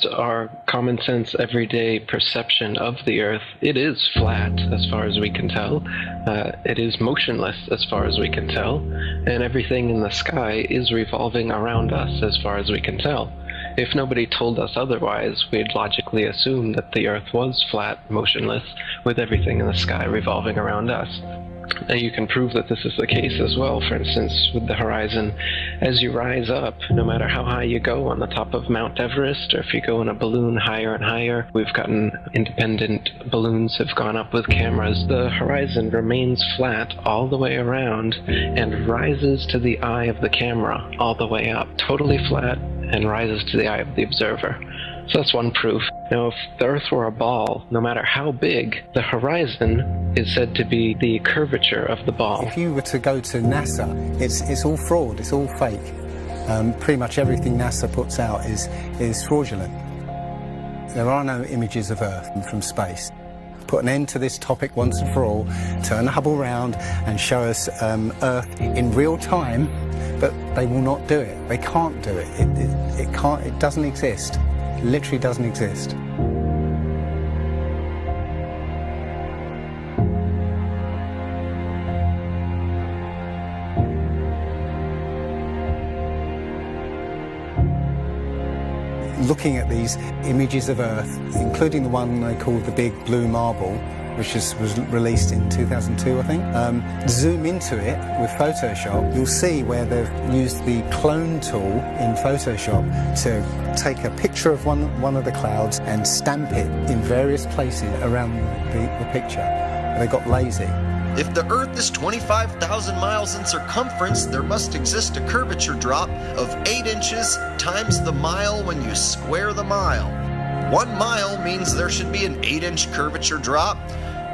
just our common sense, everyday perception of the Earth, it is flat as far as we can tell. It is motionless as far as we can tell. And everything in the sky is revolving around us as far as we can tell. If nobody told us otherwise, we'd logically assume that the Earth was flat, motionless, with everything in the sky revolving around us. And you can prove that this is the case as well. For instance, with the horizon, as you rise up, no matter how high you go on the top of Mount Everest, or if you go in a balloon higher and higher, we've gotten independent balloons have gone up with cameras, the horizon remains flat all the way around and rises to the eye of the camera all the way up, totally flat, and rises to the eye of the observer. So that's one proof. Now, if the Earth were a ball, no matter how big, the horizon is said to be the curvature of the ball. If you were to go to NASA, it's all fraud, it's all fake. Pretty much everything NASA puts out is fraudulent. There are no images of Earth from space. Put an end to this topic once and for all, turn the Hubble round and show us Earth in real time, but they will not do it. They can't do it. It doesn't exist. It literally doesn't exist. Looking at these images of Earth, including the one they call the Big Blue Marble, which was released in 2002, I think. Zoom into it with Photoshop, you'll see where they've used the clone tool in Photoshop to take a picture of one of the clouds and stamp it in various places around the picture. They got lazy. If the Earth is 25,000 miles in circumference, there must exist a curvature drop of 8 inches times the mile when you square the mile. 1 mile means there should be an 8-inch curvature drop.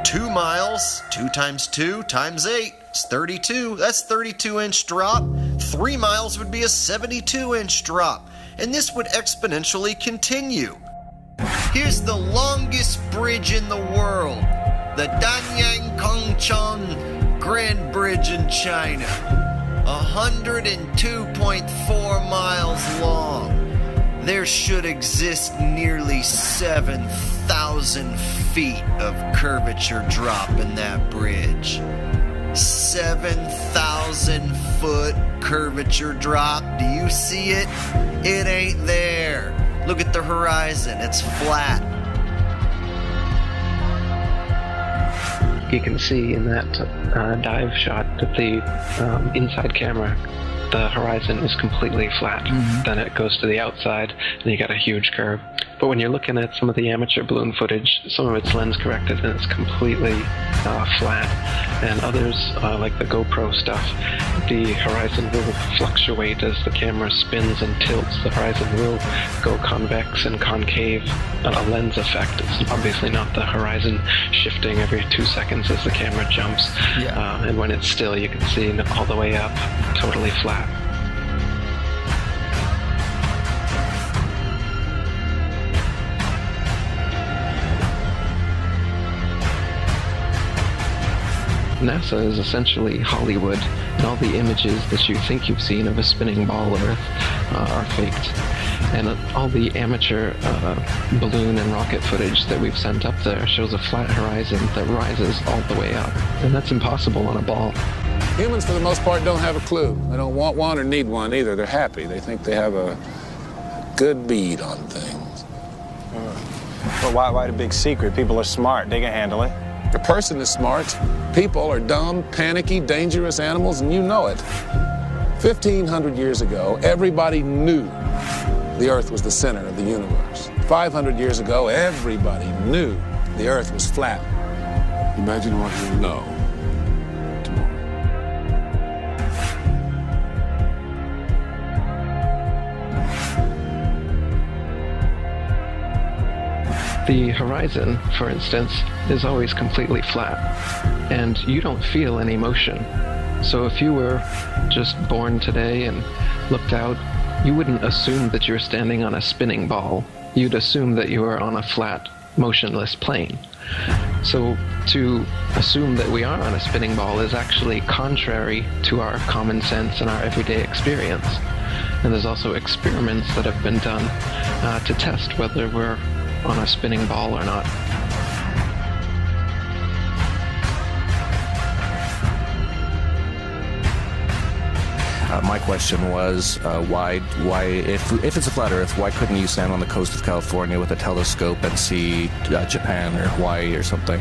2 miles, 2 times 2 times 8 is 32. That's 32-inch drop. 3 miles would be a 72-inch drop. And this would exponentially continue. Here's the longest bridge in the world. The Danyang Kongchon Grand Bridge in China, 102.4 miles long. There should exist nearly 7,000 feet of curvature drop in that bridge. 7,000 foot curvature drop. Do you see it? It ain't there. Look at the horizon. It's flat. You can see in that dive shot that the inside camera, the horizon is completely flat. Then it goes to the outside, and you got a huge curve. But when you're looking at some of the amateur balloon footage, some of it's lens corrected and it's completely flat. And others, like the GoPro stuff, the horizon will fluctuate as the camera spins and tilts. The horizon will go convex and concave, a lens effect. It's obviously not the horizon shifting every 2 seconds as the camera jumps. Yeah. And when it's still, you can see all the way up, totally flat. NASA is essentially Hollywood, and all the images that you think you've seen of a spinning ball Earth are faked. And all the amateur balloon and rocket footage that we've sent up there shows a flat horizon that rises all the way up. And that's impossible on a ball. Humans, for the most part, don't have a clue. They don't want one or need one either. They're happy. They think they have a good bead on things. Well, why the big secret? People are smart. They can handle it. A person is smart. People are dumb, panicky, dangerous animals, and you know it. 1,500 years ago, everybody knew the Earth was the center of the universe. 500 years ago, everybody knew the Earth was flat. Imagine what you'll know tomorrow. The horizon, for instance, is always completely flat, and you don't feel any motion. So if you were just born today and looked out, you wouldn't assume that you're standing on a spinning ball. You'd assume that you were on a flat motionless plane. So to assume that we are on a spinning ball is actually contrary to our common sense and our everyday experience. And there's also experiments that have been done to test whether we're on a spinning ball or not. My question was, why, if it's a flat Earth, why couldn't you stand on the coast of California with a telescope and see Japan or Hawaii or something?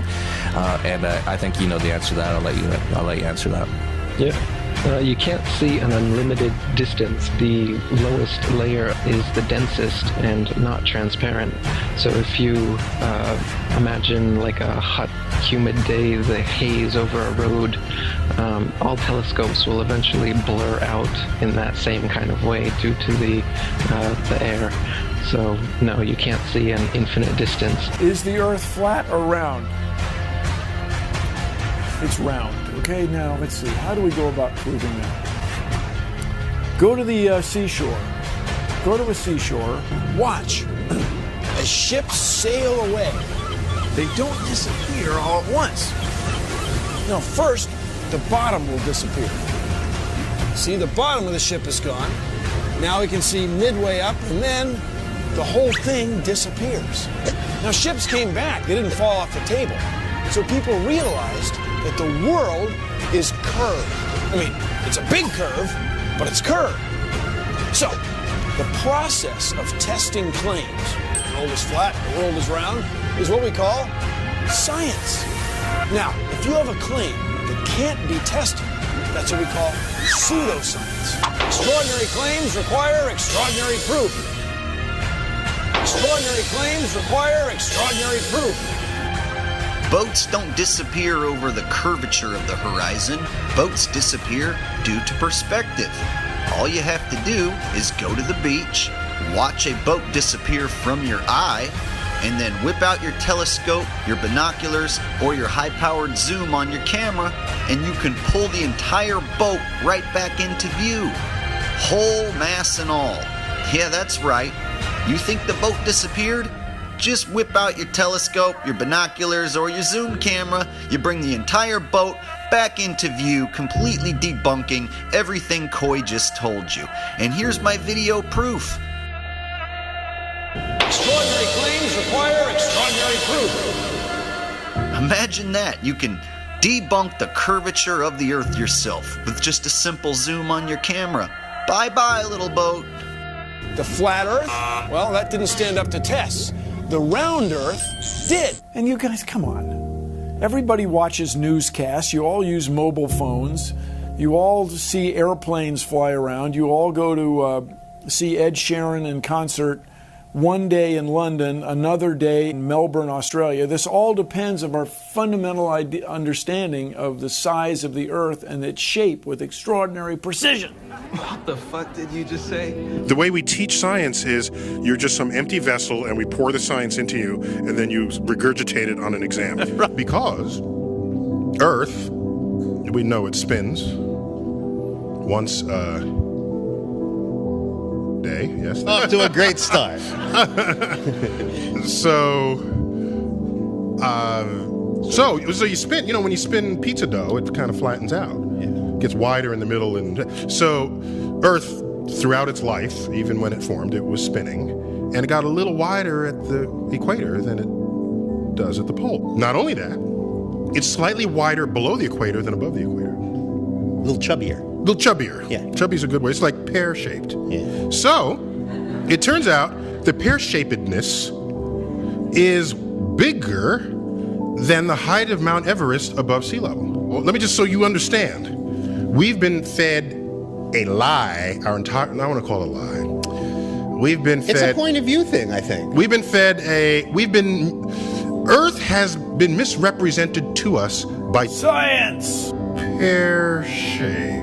And I think you know the answer to that. I'll let you answer that. Yeah. You can't see an unlimited distance. The lowest layer is the densest and not transparent. So if you imagine like a hot, humid day, the haze over a road, all telescopes will eventually blur out in that same kind of way due to the air. So no, you can't see an infinite distance. Is the Earth flat or round? It's round. Okay, now let's see. How do we go about proving that? Go to the seashore. Go to a seashore. Watch as ships sail away. They don't disappear all at once. No, first, the bottom will disappear. See, the bottom of the ship is gone. Now we can see midway up, and then the whole thing disappears. Now, ships came back. They didn't fall off the table. So people realized that the world is curved. I mean, it's a big curve, but it's curved. So, the process of testing claims, the world is flat, the world is round, is what we call science. Now, if you have a claim that can't be tested, that's what we call pseudoscience. Extraordinary claims require extraordinary proof. Extraordinary claims require extraordinary proof. Boats don't disappear over the curvature of the horizon. Boats disappear due to perspective. All you have to do is go to the beach, watch a boat disappear from your eye, and then whip out your telescope, your binoculars, or your high-powered zoom on your camera, and you can pull the entire boat right back into view. Whole mass and all. Yeah, that's right. You think the boat disappeared? Just whip out your telescope, your binoculars, or your zoom camera. You bring the entire boat back into view, completely debunking everything Coy just told you. And here's my video proof. Extraordinary claims require extraordinary proof. Imagine that. You can debunk the curvature of the Earth yourself with just a simple zoom on your camera. Bye-bye, little boat. The flat Earth? Well, that didn't stand up to tests. The round Earth did. And you guys, come on. Everybody watches newscasts. You all use mobile phones. You all see airplanes fly around. You all go to see Ed Sheeran in concert one day in London, another day in Melbourne, Australia. This all depends on our fundamental understanding of the size of the Earth and its shape with extraordinary precision. What the fuck did you just say? The way we teach science is you're just some empty vessel and we pour the science into you and then you regurgitate it on an exam. Right. Because Earth, we know it spins once day, yes. Off to a great start. So you spin, when you spin pizza dough, it kind of flattens out. Yeah. Gets wider in the middle. And so Earth, throughout its life, even when it formed, it was spinning. And it got a little wider at the equator than it does at the pole. Not only that, it's slightly wider below the equator than above the equator. A little chubbier. Yeah. Chubby's a good way. It's like pear-shaped. Yeah. So, it turns out the pear-shapedness is bigger than the height of Mount Everest above sea level. Well, let me just so you understand. We've been fed a lie our entire... I want to call it a lie. We've been fed... It's a point of view thing, I think. We've been fed Earth has been misrepresented to us by... Science! Pear-shaped.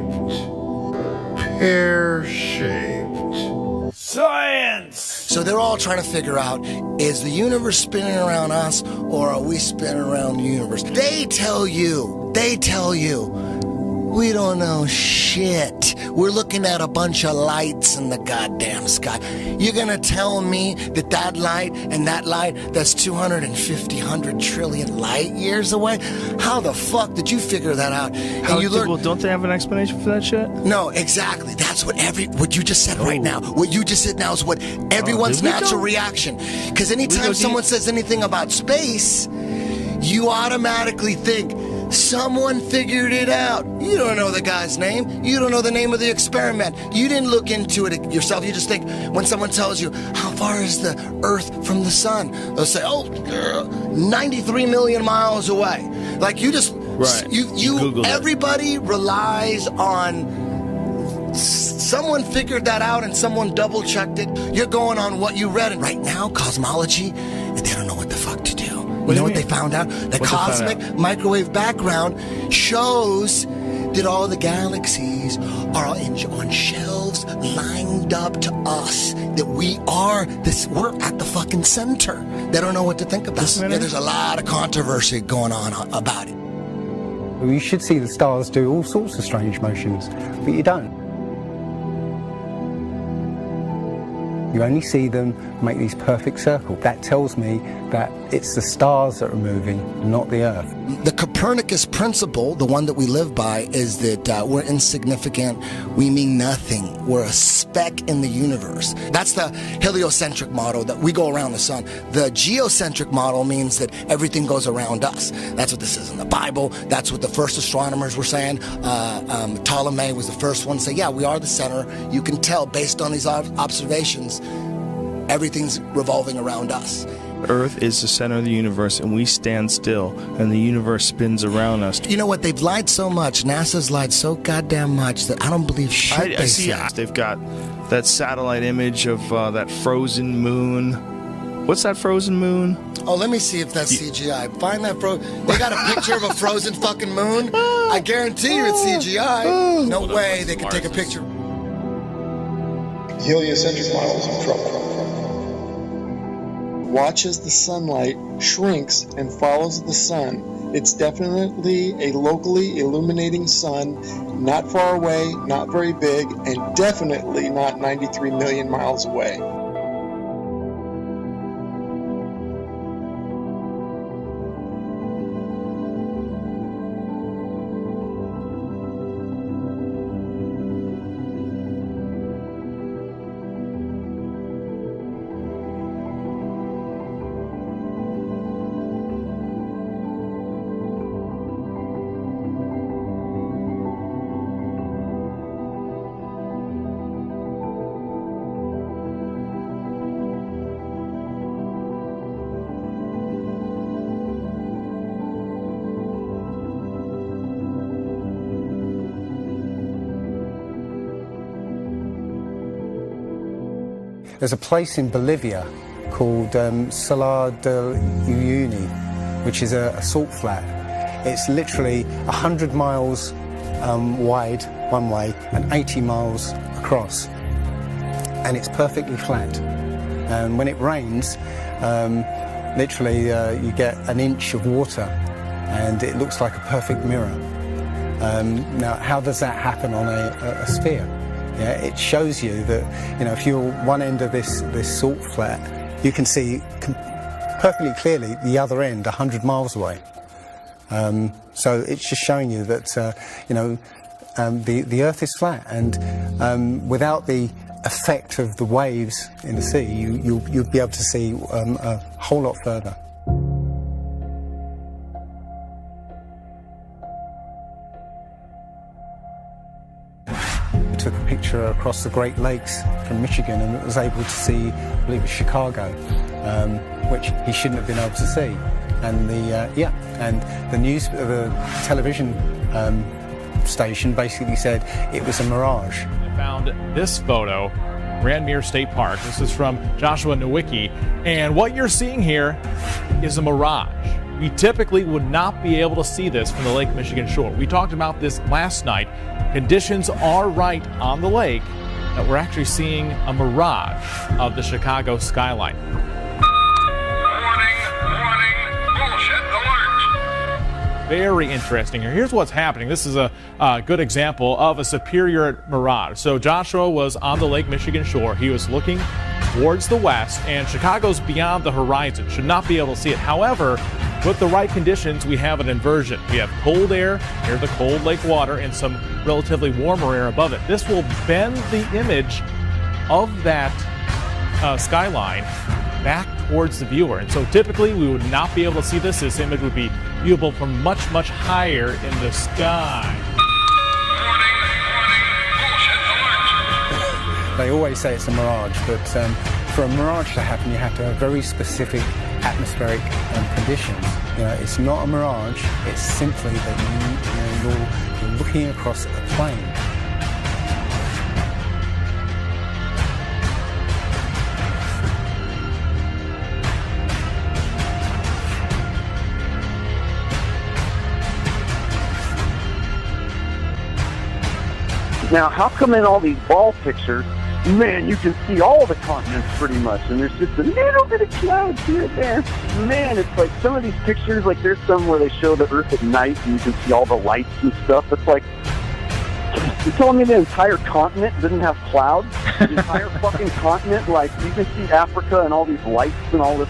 Science! So they're all trying to figure out, is the universe spinning around us or are we spinning around the universe? They tell you We don't know shit. We're looking at a bunch of lights in the goddamn sky. You're gonna tell me that that light and that light, that's 250, 100 trillion light years away? How the fuck did you figure that out? Well, don't they have an explanation for that shit? No, exactly. That's what you just said right now. What you just said now is what everyone's natural reaction. Because anytime someone says anything about space, you automatically think, someone figured it out. You don't know the guy's name. You don't know the name of the experiment. You didn't look into it yourself. You just think when someone tells you, how far is the Earth from the sun? They'll say, 93 million miles away. Like you just, everybody relies on someone figured that out and someone double checked it. You're going on what you read. And right now, cosmology, they don't know what the fuck to do. You know what they found out? The cosmic microwave background shows that all the galaxies are on shelves lined up to us. That we're at the fucking center. They don't know what to think about. Yeah, there's a lot of controversy going on about it. You should see the stars do all sorts of strange motions, but you don't. You only see them make these perfect circles. That tells me that it's the stars that are moving, not the Earth. The Copernicus principle, the one that we live by, is that we're insignificant, we mean nothing, we're a speck in the universe. That's the heliocentric model, that we go around the sun. The geocentric model means that everything goes around us. That's what this is in the Bible. That's what the first astronomers were saying. Ptolemy was the first one to say, yeah, we are the center. You can tell based on these observations, everything's revolving around us. Earth is the center of the universe, and we stand still, and the universe spins around us. You know what? They've lied so much. NASA's lied so goddamn much that I don't believe shit they say. They've got that satellite image of that frozen moon. What's that frozen moon? Oh, let me see if that's CGI. Find that They got a picture of a frozen fucking moon? I guarantee you it's CGI. No way they could take a picture. Heliocentric models in trouble. Watch as the sunlight shrinks and follows the sun. It's definitely a locally illuminating sun, not far away, not very big, and definitely not 93 million miles away. There's a place in Bolivia called Salar de Uyuni, which is a salt flat. It's literally 100 miles wide one way and 80 miles across. And it's perfectly flat. And when it rains, literally you get an inch of water and it looks like a perfect mirror. Now, how does that happen on a sphere? Yeah, it shows you that, you know, if you're one end of this salt flat, you can see perfectly clearly the other end 100 miles away. So it's just showing you that, you know, the Earth is flat, and without the effect of the waves in the sea, you'll be able to see a whole lot further. Took a picture across the Great Lakes from Michigan and was able to see, I believe it was Chicago, which he shouldn't have been able to see. And the television station basically said it was a mirage. I found this photo, Randmere State Park. This is from Joshua Nowicki, and what you're seeing here is a mirage. We typically would not be able to see this from the Lake Michigan shore. We talked about this last night. Conditions are right on the lake that we're actually seeing a mirage of the Chicago skyline. Warning, bullshit alert. very interesting here. Here's what's happening. This is a good example of a Superior mirage. So Joshua was on the Lake Michigan shore. He was looking towards the west, and Chicago's beyond the horizon. Should not be able to see it. However, with the right conditions, we have an inversion. We have cold air near the cold lake water and some relatively warmer air above it. This will bend the image of that skyline back towards the viewer. And so typically we would not be able to see this. This image would be viewable from much, much higher in the sky. They always say it's a mirage, but for a mirage to happen, you have to have very specific atmospheric conditions. It's not a mirage. It's simply that you're looking across a plain. Now, how come in all these ball pictures, man, you can see all the continents pretty much, and there's just a little bit of clouds here and there. Man, it's like some of these pictures, like there's some where they show the Earth at night and you can see all the lights and stuff. It's like, you're telling me the entire continent didn't have clouds? The entire fucking continent, like you can see Africa and all these lights and all this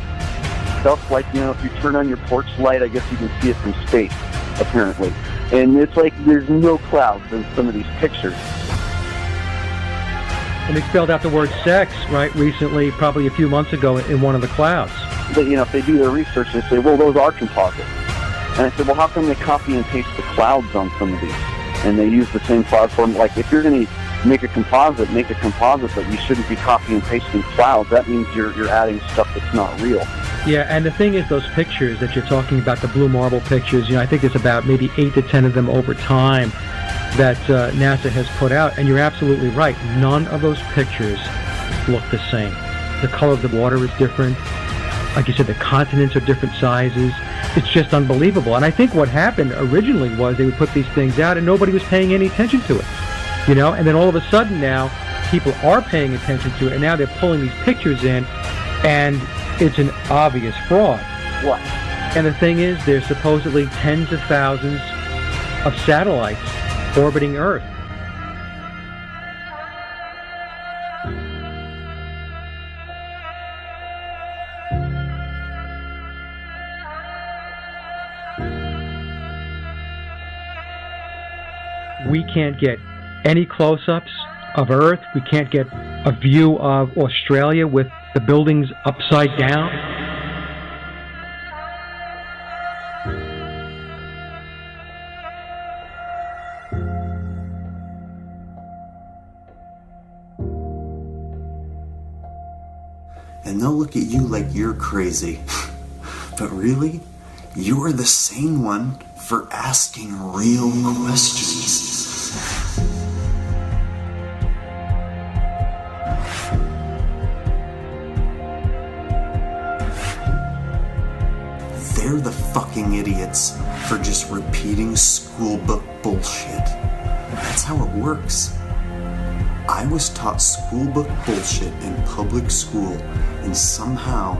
stuff. Like, if you turn on your porch light, I guess you can see it from space, apparently. And it's like there's no clouds in some of these pictures. And they spelled out the word sex, right, recently, probably a few months ago, in one of the clouds. But, if they do their research, they say, well, those are composites. And I said, well, how come they copy and paste the clouds on some of these? And they use the same cloud form. Like, if you're going to make a composite, but you shouldn't be copying and pasting clouds. That means you're adding stuff that's not real. Yeah, and the thing is, those pictures that you're talking about, the blue marble pictures, I think there's about maybe 8 to 10 of them over time that NASA has put out, and you're absolutely right. None of those pictures look the same. The color of the water is different. Like you said, the continents are different sizes. It's just unbelievable. And I think what happened originally was they would put these things out and nobody was paying any attention to it. And then all of a sudden now, people are paying attention to it, and now they're pulling these pictures in, and it's an obvious fraud. What? And the thing is, there's supposedly tens of thousands of satellites orbiting Earth. We can't get any close-ups of Earth. We can't get a view of Australia with the buildings upside down. And they'll look at you like you're crazy. But really, you're the sane one for asking real questions. They're the fucking idiots for just repeating school book bullshit. That's how it works. I was taught school book bullshit in public school, and somehow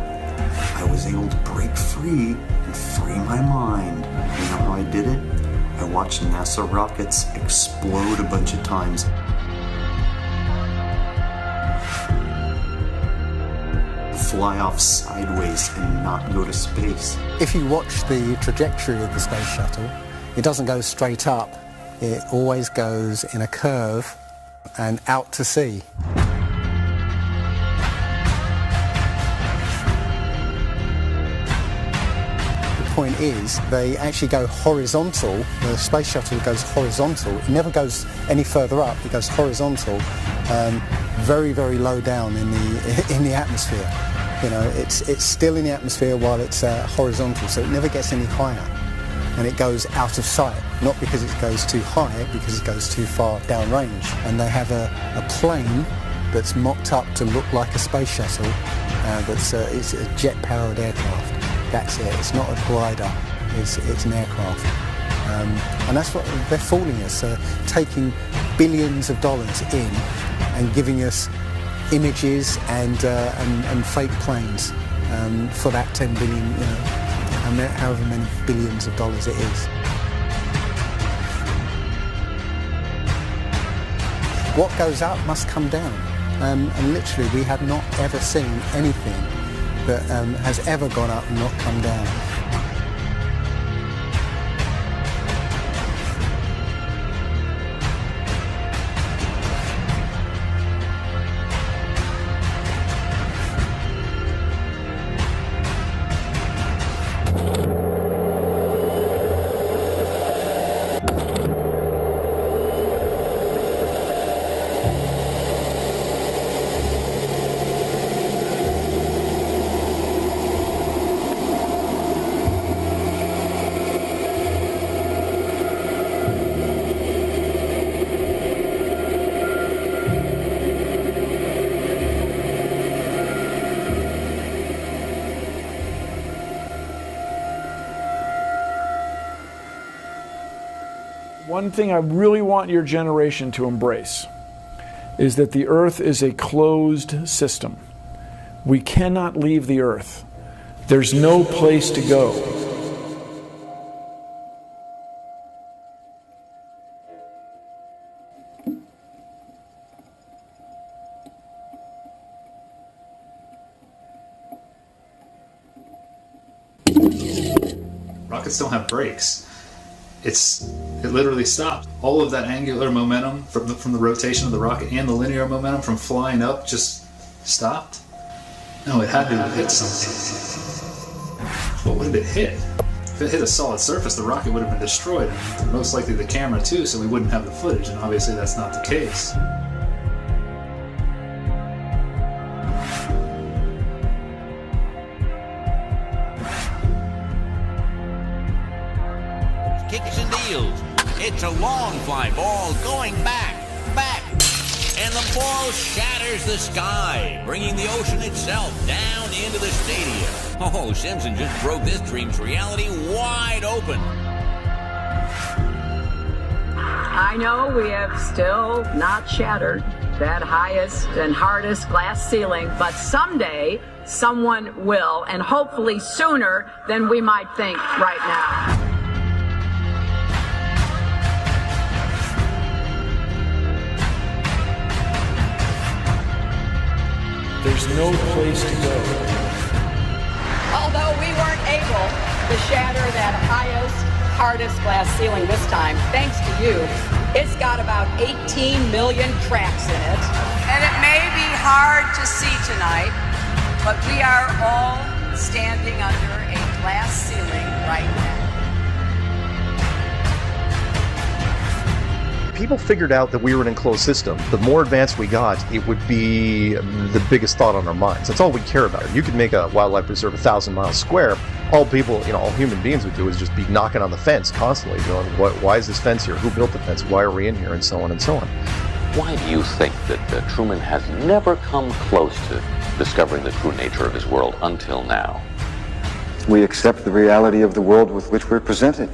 I was able to break free and free my mind. You know how I did it? I watched NASA rockets explode a bunch of times. Fly off sideways and not go to space. If you watch the trajectory of the space shuttle, it doesn't go straight up. It always goes in a curve and out to sea. The point is, they actually go horizontal. The space shuttle goes horizontal. It never goes any further up. It goes horizontal, very, very low down in the atmosphere. It's still in the atmosphere while it's horizontal, so it never gets any higher. And it goes out of sight, not because it goes too high, because it goes too far downrange. And they have a plane that's mocked up to look like a space shuttle. It's a jet-powered aircraft. That's it. It's not a glider. It's an aircraft. And that's what they're fooling us, taking billions of dollars in and giving us images and fake planes for that $10 billion. however many billions of dollars it is. What goes up must come down. And literally, we have not ever seen anything that has ever gone up and not come down. One thing I really want your generation to embrace is that the Earth is a closed system. We cannot leave the Earth. There's no place to go. Rockets don't have brakes. It literally stopped. All of that angular momentum from the rotation of the rocket and the linear momentum from flying up just stopped. No, it had to have hit something. What would it hit? If it hit a solid surface, the rocket would have been destroyed, and most likely the camera too, so we wouldn't have the footage, and obviously that's not the case. Kicks and deals. It's a long fly ball going back, and the ball shatters the sky, bringing the ocean itself down into the stadium. Oh, Simpson just broke this dream's reality wide open. I know we have still not shattered that highest and hardest glass ceiling, but someday someone will, and hopefully sooner than we might think right now. There's no place to go. Although we weren't able to shatter that highest, hardest glass ceiling this time, thanks to you, it's got about 18 million cracks in it. And it may be hard to see tonight, but we are all standing under a glass ceiling right now. People figured out that we were an enclosed system. The more advanced we got, it would be the biggest thought on our minds. That's all we care about. You could make a wildlife preserve 1,000 miles square. All people, all human beings would do is just be knocking on the fence constantly, going, why is this fence here? Who built the fence? Why are we in here? And so on and so on. Why do you think that Truman has never come close to discovering the true nature of his world until now? We accept the reality of the world with which we're presented.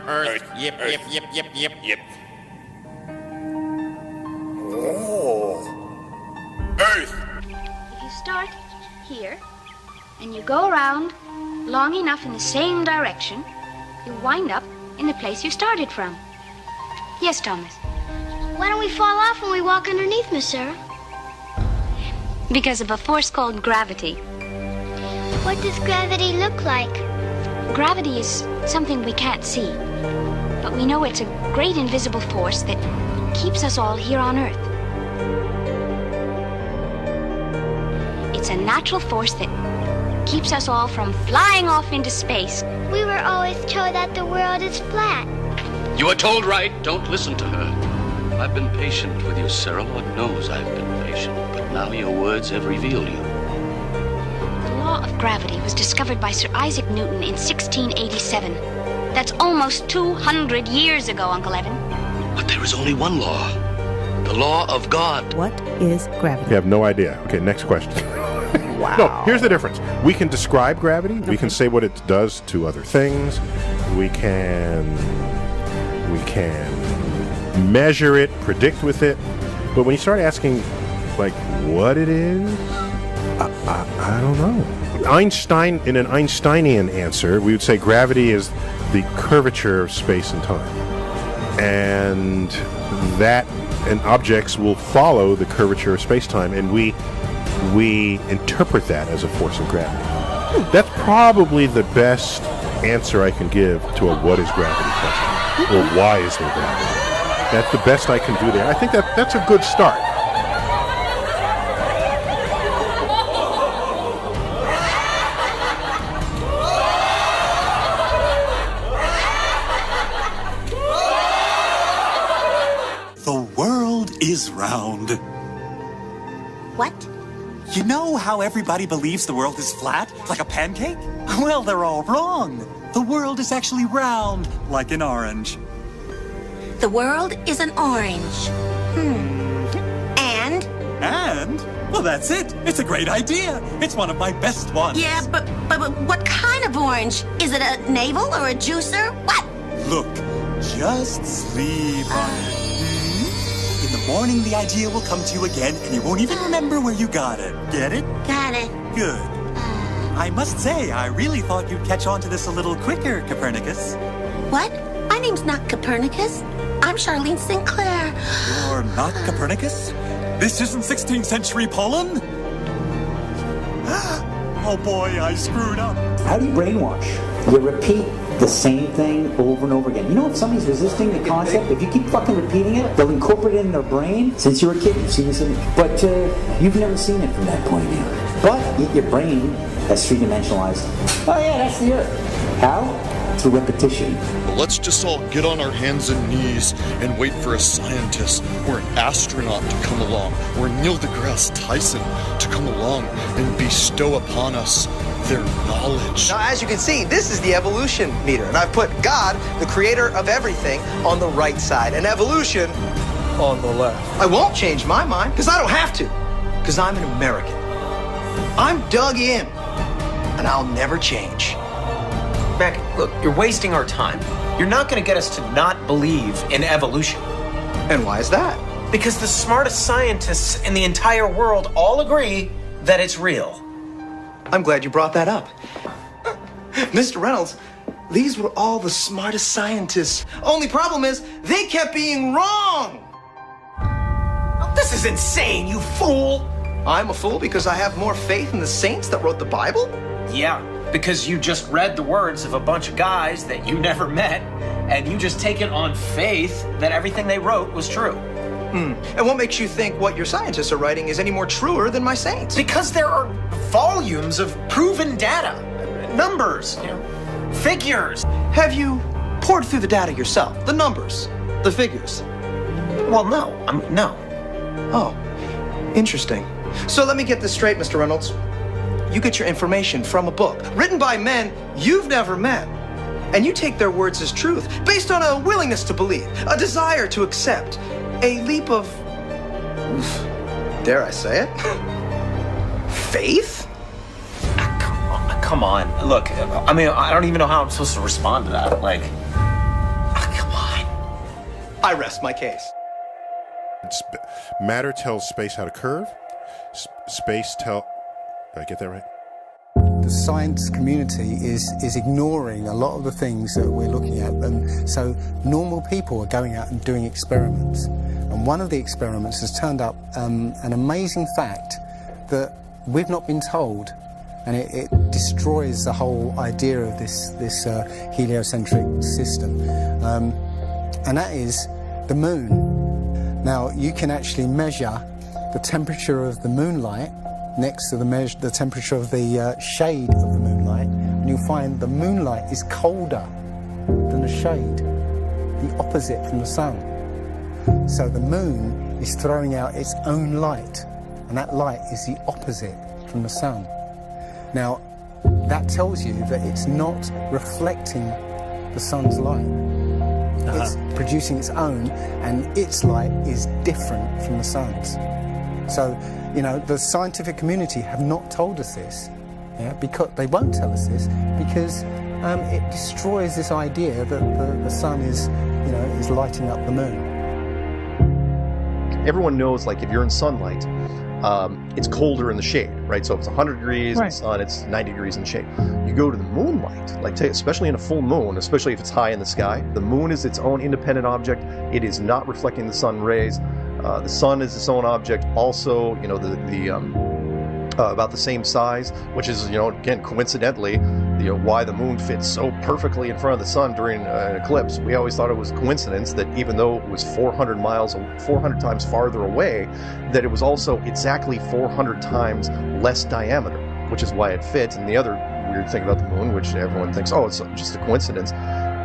Earth, yep, Earth, yep. Earth! If you start here, and you go around long enough in the same direction, you wind up in the place you started from. Yes, Thomas? Why don't we fall off when we walk underneath, Miss Sarah? Because of a force called gravity. What does gravity look like? Gravity is something we can't see, but we know it's a great invisible force that keeps us all here on Earth. It's a natural force that keeps us all from flying off into space. We were always told that the world is flat. You were told right. Don't listen to her. I've been patient with you, Sarah. Lord knows I've been patient, but now your words have revealed you. The law of gravity was discovered by Sir Isaac Newton in 1687. That's almost 200 years ago, Uncle Evan. But there is only one law. The law of God. What is gravity? You have no idea. Okay, next question. Wow. No, here's the difference. We can describe gravity. Okay. We can say what it does to other things. We can measure it, predict with it. But when you start asking, like, what it is, I don't know. Einstein, in an Einsteinian answer, we would say gravity is the curvature of space and time. And objects will follow the curvature of space-time, and we interpret that as a force of gravity. That's probably the best answer I can give to a what is gravity question, or why is there gravity. That's the best I can do there. I think that's a good start. The world is round. What? You know how everybody believes the world is flat, like a pancake? Well, they're all wrong. The world is actually round, like an orange. The world is an orange. And? And? Well, that's it. It's a great idea. It's one of my best ones. Yeah, but what kind of orange? Is it a navel or a juicer? What? Look, just sleep on it. In the morning, the idea will come to you again, and you won't even remember where you got it. Get it? Got it. Good. I must say, I really thought you'd catch on to this a little quicker, Copernicus. What? My name's not Copernicus. I'm Charlene Sinclair. You're not Copernicus? This isn't 16th century Poland? Oh boy, I screwed up. How do you brainwash? You repeat the same thing over and over again. You know, if somebody's resisting the concept, if you keep fucking repeating it, they'll incorporate it in their brain. Since you were a kid, you've seen this image. But you've never seen it from that point of view. But your brain has three-dimensionalized. Oh yeah, that's the Earth. How? Through repetition. Let's just all get on our hands and knees and wait for a scientist or an astronaut to come along, or Neil deGrasse Tyson to come along and bestow upon us their knowledge. Now, as you can see, this is the evolution meter, and I've put God, the creator of everything, on the right side, and evolution on the left. I won't change my mind, because I don't have to, because I'm an American. I'm dug in, and I'll never change. Mac, look, you're wasting our time. You're not going to get us to not believe in evolution. And why is that? Because the smartest scientists in the entire world all agree that it's real. I'm glad you brought that up. Mr. Reynolds, these were all the smartest scientists. Only problem is, they kept being wrong! Oh, this is insane, you fool! I'm a fool because I have more faith in the saints that wrote the Bible? Yeah, because you just read the words of a bunch of guys that you never met, and you just take it on faith that everything they wrote was true. And what makes you think what your scientists are writing is any more truer than my saints? Because there are volumes of proven data, numbers, figures. Have you poured through the data yourself? The numbers, the figures? Well, no. No. Oh, interesting. So let me get this straight, Mr. Reynolds. You get your information from a book written by men you've never met, and you take their words as truth based on a willingness to believe, a desire to accept, a leap of, dare I say it, faith? Come on. Look, I mean, I don't even know how I'm supposed to respond to that. Like, come on. I rest my case. Matter tells space how to curve. Space tell... Did I get that right? The science community is ignoring a lot of the things that we're looking at, and so normal people are going out and doing experiments. And one of the experiments has turned up an amazing fact that we've not been told, and it destroys the whole idea of this heliocentric system, and that is the moon. Now, you can actually measure the temperature of the moonlight next to the temperature of the shade of the moonlight, and you'll find the moonlight is colder than the shade, the opposite from the sun. So the moon is throwing out its own light, and that light is the opposite from the sun. Now, that tells you that it's not reflecting the sun's light. It's producing its own, and its light is different from the sun's. So, you know, the scientific community have not told us this, because they won't tell us this, because it destroys this idea that the sun is, is lighting up the moon. everyone knows, like, if you're in sunlight, it's colder in the shade, right? So if it's 100 degrees in the sun, it's 90 degrees in the shade. You go to the moonlight, like especially in a full moon, especially if it's high in the sky, the moon is its own independent object. It is not reflecting the sun rays. The sun is its own object. Also, you know, about the same size, which is, you know, again, coincidentally, you know, why the moon fits so perfectly in front of the sun during an eclipse. We always thought it was coincidence that even though it was 400 times farther away, that it was also exactly 400 times less diameter, which is why it fits. And the other weird thing about the moon, which everyone thinks, oh, it's just a coincidence,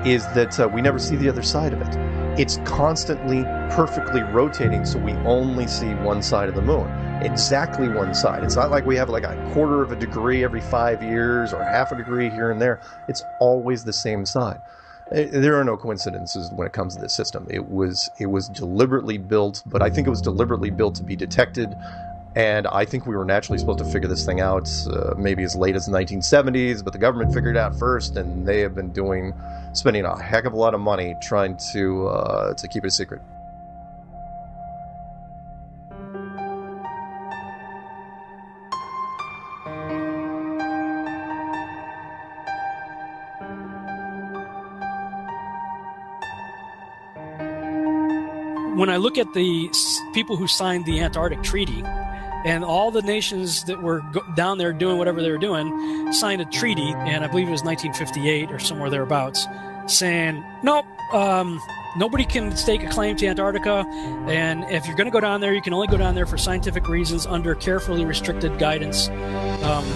is that we never see the other side of it. It's constantly perfectly rotating, so we only see one side of the moon. Exactly one side. It's not like we have like a quarter of a degree every 5 years or half a degree here and there. It's always the same side. There are no coincidences when it comes to this system. It was deliberately built, but I think it was deliberately built to be detected. And I think we were naturally supposed to figure this thing out maybe as late as the 1970s, but the government figured it out first, and they have been spending a heck of a lot of money trying to keep it a secret. When I look at the people who signed the Antarctic Treaty, and all the nations that were down there doing whatever they were doing signed a treaty, and I believe it was 1958 or somewhere thereabouts, saying, nope, nobody can stake a claim to Antarctica, and if you're going to go down there, you can only go down there for scientific reasons under carefully restricted guidance,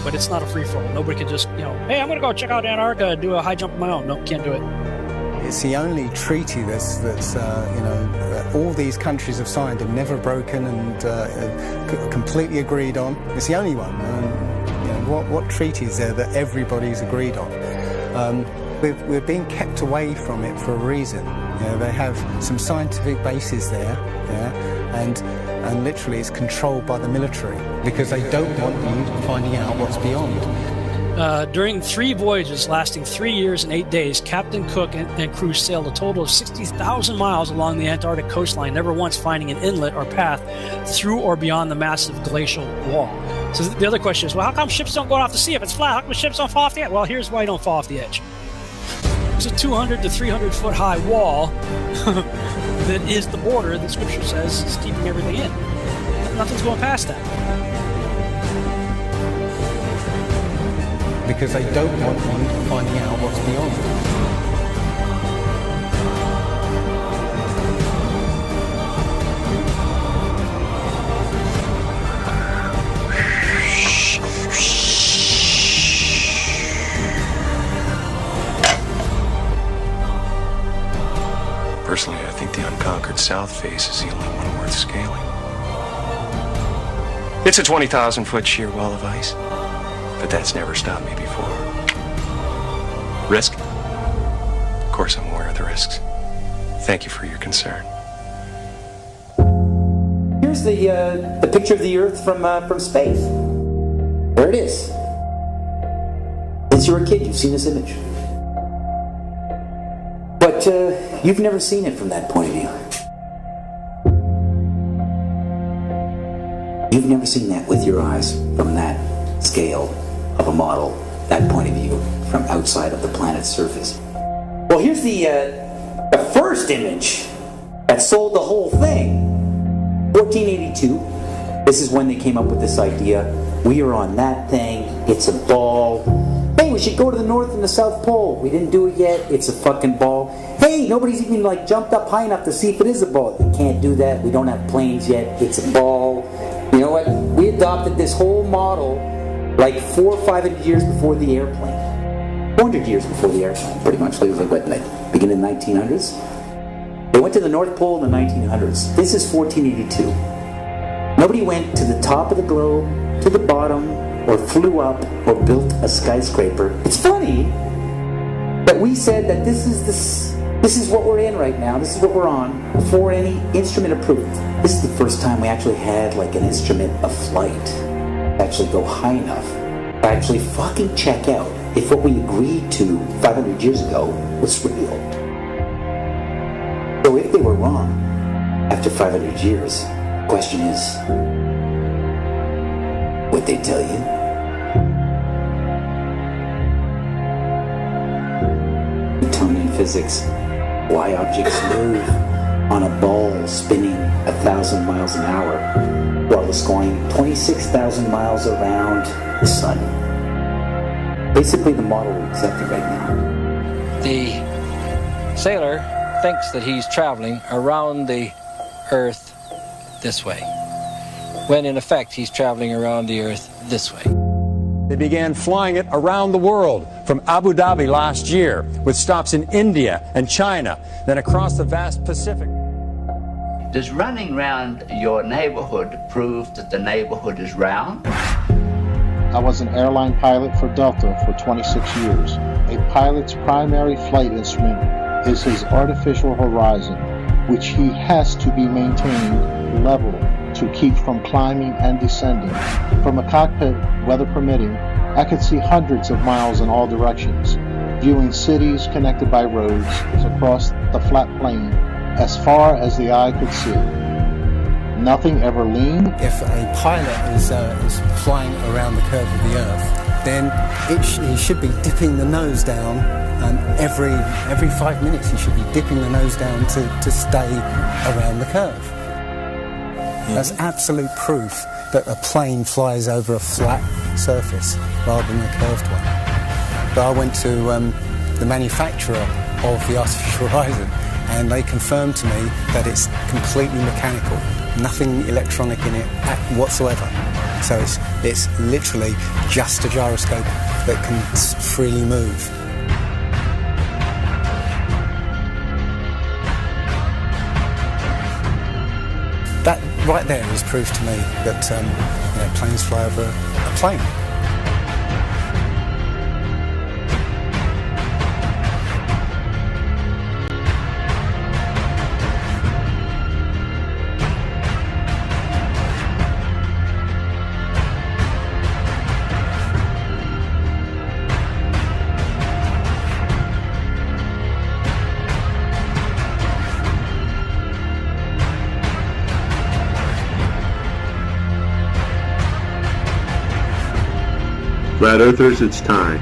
but it's not a free-for-all. Nobody can just, hey, I'm going to go check out Antarctica and do a high jump of my own. No, can't do it. It's the only treaty that's all these countries have signed and never broken and completely agreed on. It's the only one. What treaty is there that everybody's agreed on? We're being kept away from it for a reason. They have some scientific bases there, and literally it's controlled by the military because they don't want you finding out what's beyond. During 3 voyages lasting 3 years and 8 days, Captain Cook and crew sailed a total of 60,000 miles along the Antarctic coastline, never once finding an inlet or path through or beyond the massive glacial wall. So the other question is, well, how come ships don't go off the sea if it's flat? How come ships don't fall off the edge? Well, here's why you don't fall off the edge. There's a 200 to 300 foot high wall that is the border that Scripture says is keeping everything in. Nothing's going past that. Because they don't want you finding out what's beyond. Personally, I think the unconquered south face is the only one worth scaling. It's a 20,000-foot sheer wall of ice. But that's never stopped me before. Risk? Of course I'm aware of the risks. Thank you for your concern. Here's the picture of the Earth from space. There it is. Since you were a kid, you've seen this image. But you've never seen it from that point of view. You've never seen that with your eyes from that scale of a model, that point of view, from outside of the planet's surface. Well, here's the first image that sold the whole thing. 1482. This is when they came up with this idea. We are on that thing. It's a ball. Hey, we should go to the North and the South Pole. We didn't do it yet. It's a fucking ball. Hey, nobody's even jumped up high enough to see if it is a ball. We can't do that. We don't have planes yet. It's a ball. You know what? We adopted this whole model like 400 or 500 years before the airplane. 400 years before the airplane, pretty much. It was like, what, beginning of the 1900s? They went to the North Pole in the 1900s. This is 1482. Nobody went to the top of the globe, to the bottom, or flew up, or built a skyscraper. It's funny that we said that this is what we're in right now. This is what we're on before any instrument approved. This is the first time we actually had like an instrument of flight. Actually go high enough to actually fucking check out if what we agreed to 500 years ago was real. So if they were wrong after 500 years, Question is, what they tell you? Newtonian physics, why objects move on a ball spinning 1,000 miles an hour while it's going 26,000 miles around the sun. Basically the model we're accepting right now. The sailor thinks that he's traveling around the Earth this way, when in effect he's traveling around the Earth this way. They began flying it around the world from Abu Dhabi last year, with stops in India and China, then across the vast Pacific. Does running round your neighborhood prove that the neighborhood is round? I was an airline pilot for Delta for 26 years. A pilot's primary flight instrument is his artificial horizon, which he has to be maintained level to keep from climbing and descending. From a cockpit, weather permitting, I could see hundreds of miles in all directions, viewing cities connected by roads across the flat plain as far as the eye could see. Nothing ever leaned. If a pilot is flying around the curve of the Earth, then he should be dipping the nose down, and every 5 minutes he should be dipping the nose down to stay around the curve. That's absolute proof that a plane flies over a flat surface rather than a curved one. But I went to the manufacturer of the artificial horizon, and they confirmed to me that it's completely mechanical, nothing electronic in it whatsoever. So it's literally just a gyroscope that can freely move. That right there is proof to me that planes fly over a plane. Flat Earthers, it's time.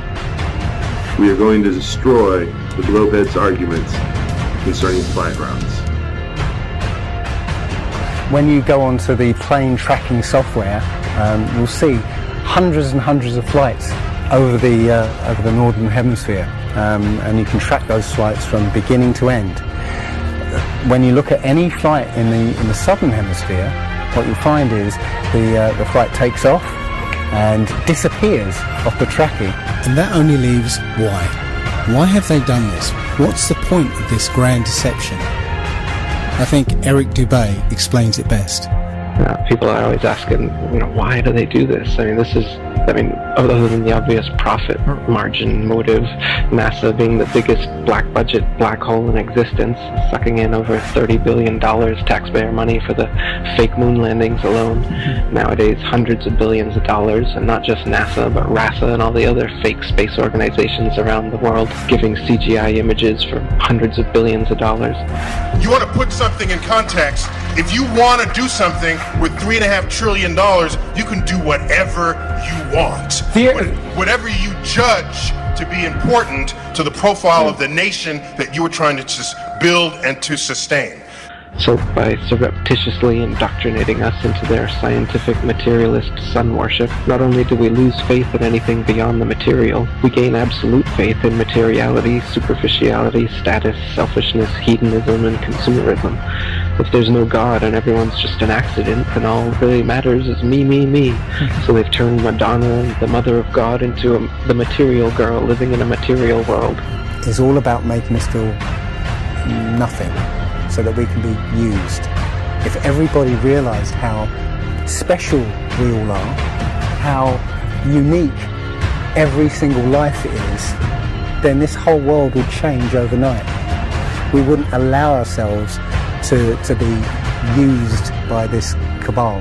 We are going to destroy the Globeheads' arguments concerning flight routes. When you go onto the plane tracking software, you'll see hundreds and hundreds of flights over the northern hemisphere, and you can track those flights from beginning to end. When you look at any flight in the southern hemisphere, what you'll find is the flight takes off and disappears off the tracking. And that only leaves why. Why have they done this? What's the point of this grand deception? I think Eric Dubay explains it best. People are always asking, why do they do this? Other than the obvious profit margin motive, NASA being the biggest black budget black hole in existence, sucking in over $30 billion taxpayer money for the fake moon landings alone. Nowadays, hundreds of billions of dollars, and not just NASA, but RASA and all the other fake space organizations around the world giving CGI images for hundreds of billions of dollars. You want to put something in context. If you want to do something with $3.5 trillion, you can do whatever you want. Whatever you judge to be important to the profile of the nation that you are trying to build and to sustain. So by surreptitiously indoctrinating us into their scientific materialist sun worship, not only do we lose faith in anything beyond the material, we gain absolute faith in materiality, superficiality, status, selfishness, hedonism, and consumerism. If there's no God and everyone's just an accident, then all that really matters is me, me, me. So they've turned Madonna, the mother of God, into the material girl living in a material world. It's all about making us feel nothing, so that we can be used. If everybody realised how special we all are, how unique every single life is, then this whole world would change overnight. We wouldn't allow ourselves to be used by this cabal.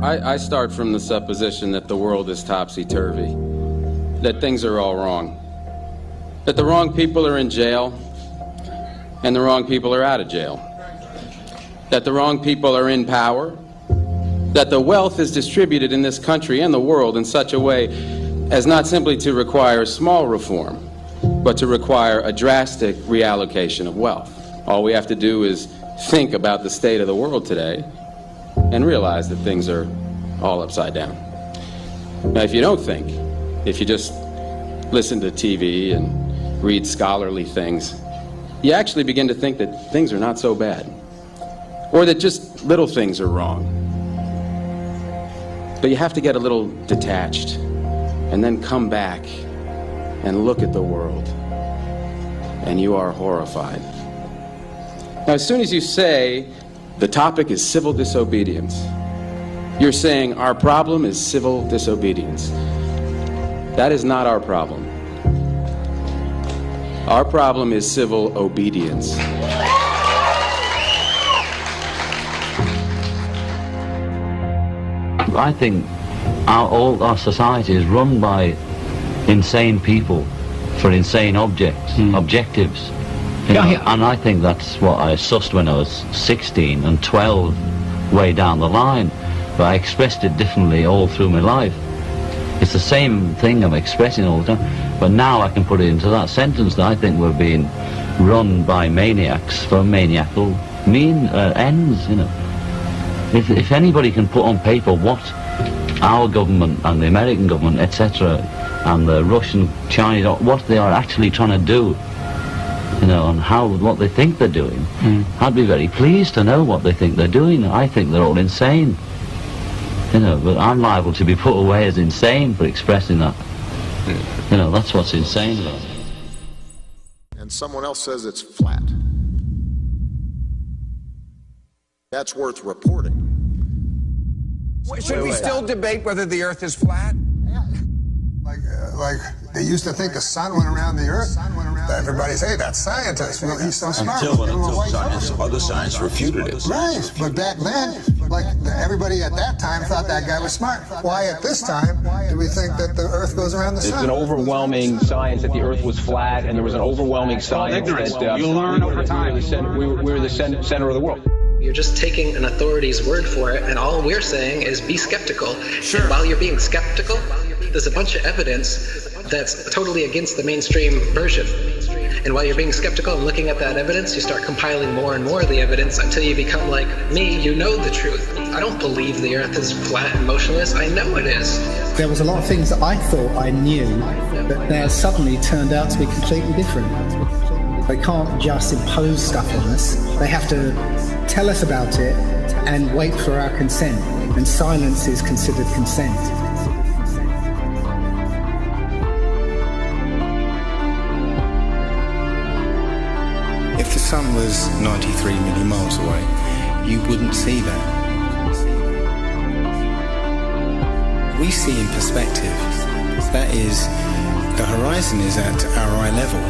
I start from the supposition that the world is topsy-turvy, that things are all wrong, that the wrong people are in jail, and the wrong people are out of jail. that the wrong people are in power, that the wealth is distributed in this country and the world in such a way as not simply to require small reform, but to require a drastic reallocation of wealth. All we have to do is think about the state of the world today and realize that things are all upside down. Now, if you don't think, if you just listen to TV and read scholarly things, you actually begin to think that things are not so bad, or that just little things are wrong. But you have to get a little detached and then come back and look at the world, and you are horrified. Now, as soon as you say the topic is civil disobedience, you're saying our problem is civil disobedience. That is not our problem. Our problem is civil obedience. I think all our society is run by insane people for insane objectives. You know, and I think that's what I sussed when I was 16 and 12 way down the line, but I expressed it differently all through my life. It's the same thing I'm expressing all the time, but now I can put it into that sentence that I think we're being run by maniacs for maniacal ends, you know. If anybody can put on paper what our government and the American government, etc., and the Russian, Chinese, what they are actually trying to do, you know, and what they think they're doing, I'd be very pleased to know what they think they're doing. I think they're all insane, you know, but I'm liable to be put away as insane for expressing that. You know, that's what's insane about it. And someone else says it's flat. That's worth reporting. Should we still debate whether the Earth is flat? Like they used to think the sun went around the Earth. Everybody say that's scientists. Well, he's so smart. Other science refuted it. Right, but back then, like everybody at that time thought that guy was smart. Why at this time do we think that the Earth goes around the sun? There's an overwhelming science that the Earth was flat, and there was an overwhelming science that you'll learn over time. We were the center of the world. You're just taking an authority's word for it, and all we're saying is be skeptical. Sure. And while you're being skeptical, there's a bunch of evidence that's totally against the mainstream version. And while you're being skeptical and looking at that evidence, you start compiling more and more of the evidence until you become like me, you know the truth. I don't believe the Earth is flat and motionless. I know it is. There was a lot of things that I thought I knew that now suddenly turned out to be completely different. They can't just impose stuff on us. They have to tell us about it and wait for our consent. And silence is considered consent. If the sun was 93 million miles away, you wouldn't see that. We see in perspective. That is, the horizon is at our eye level.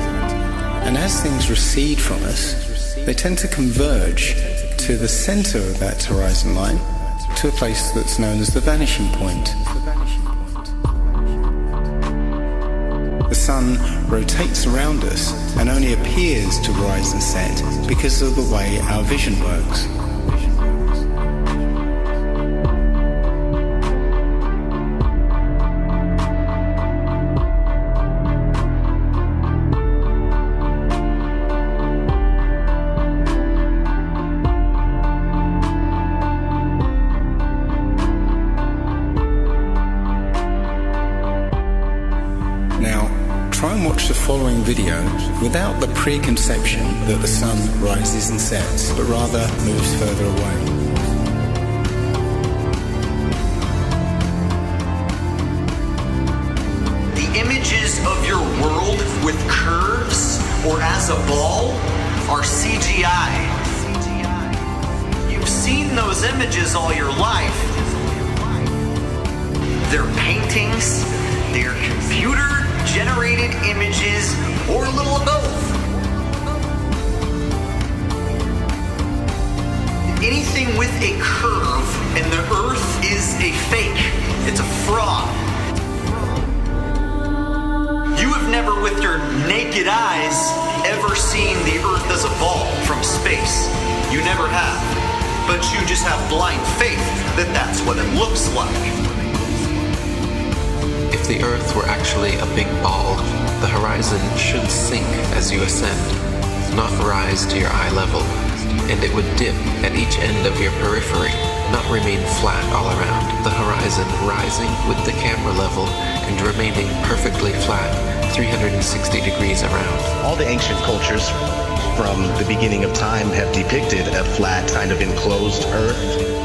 And as things recede from us, they tend to converge to the center of that horizon line, to a place that's known as the vanishing point. The sun rotates around us and only appears to rise and set because of the way our vision works. Watch the following video without the preconception that the sun rises and sets, but rather moves further away. The images of your world with curves or as a ball are CGI. You've seen those images all your life. They're paintings, they're computer-generated images, or a little of both. Anything with a curve and the Earth is a fake. It's a fraud. You have never, with your naked eyes, ever seen the Earth as a ball from space. You never have. but you just have blind faith that that's what it looks like. If the Earth were actually a big ball, the horizon should sink as you ascend, not rise to your eye level, and it would dip at each end of your periphery, not remain flat all around, the horizon rising with the camera level and remaining perfectly flat 360 degrees around. All the ancient cultures from the beginning of time have depicted a flat, kind of enclosed Earth.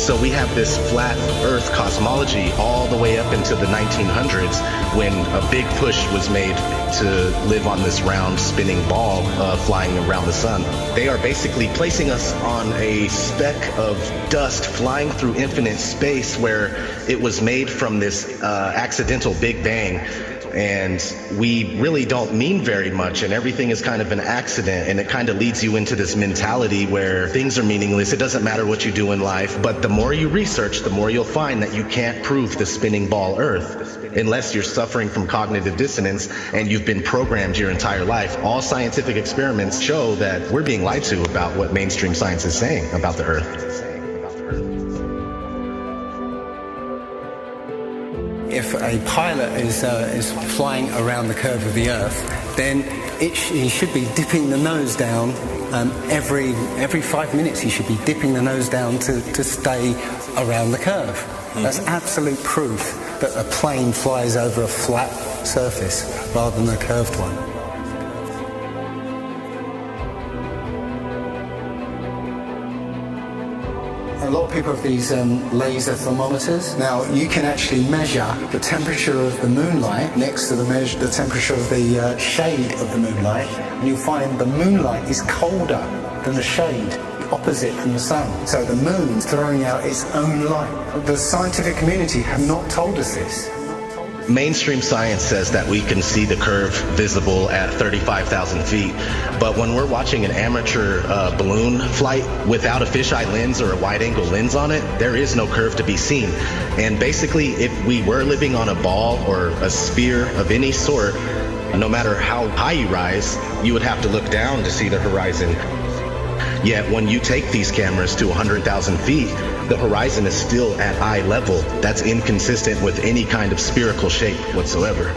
So we have this flat Earth cosmology all the way up into the 1900s when a big push was made to live on this round spinning ball flying around the sun. They are basically placing us on a speck of dust flying through infinite space where it was made from this accidental Big Bang. And we really don't mean very much, and everything is kind of an accident, and it kind of leads you into this mentality where things are meaningless. It doesn't matter what you do in life, but the more you research, the more you'll find that you can't prove the spinning ball Earth unless you're suffering from cognitive dissonance and you've been programmed your entire life. All scientific experiments show that we're being lied to about what mainstream science is saying about the Earth. If a pilot is flying around the curve of the Earth, then he should be dipping the nose down every 5 minutes. He should be dipping the nose down to stay around the curve. Mm-hmm. That's absolute proof that a plane flies over a flat surface rather than a curved one. A lot of people have these laser thermometers. Now, you can actually measure the temperature of the moonlight next to the temperature of the shade of the moonlight, and you'll find the moonlight is colder than the shade opposite from the sun. So the moon's throwing out its own light. The scientific community have not told us this. Mainstream science says that we can see the curve visible at 35,000 feet, but when we're watching an amateur balloon flight without a fisheye lens or a wide-angle lens on it, there is no curve to be seen. And basically, if we were living on a ball or a sphere of any sort, no matter how high you rise, you would have to look down to see the horizon. Yet when you take these cameras to 100,000 feet, the horizon is still at eye level. That's inconsistent with any kind of spherical shape whatsoever.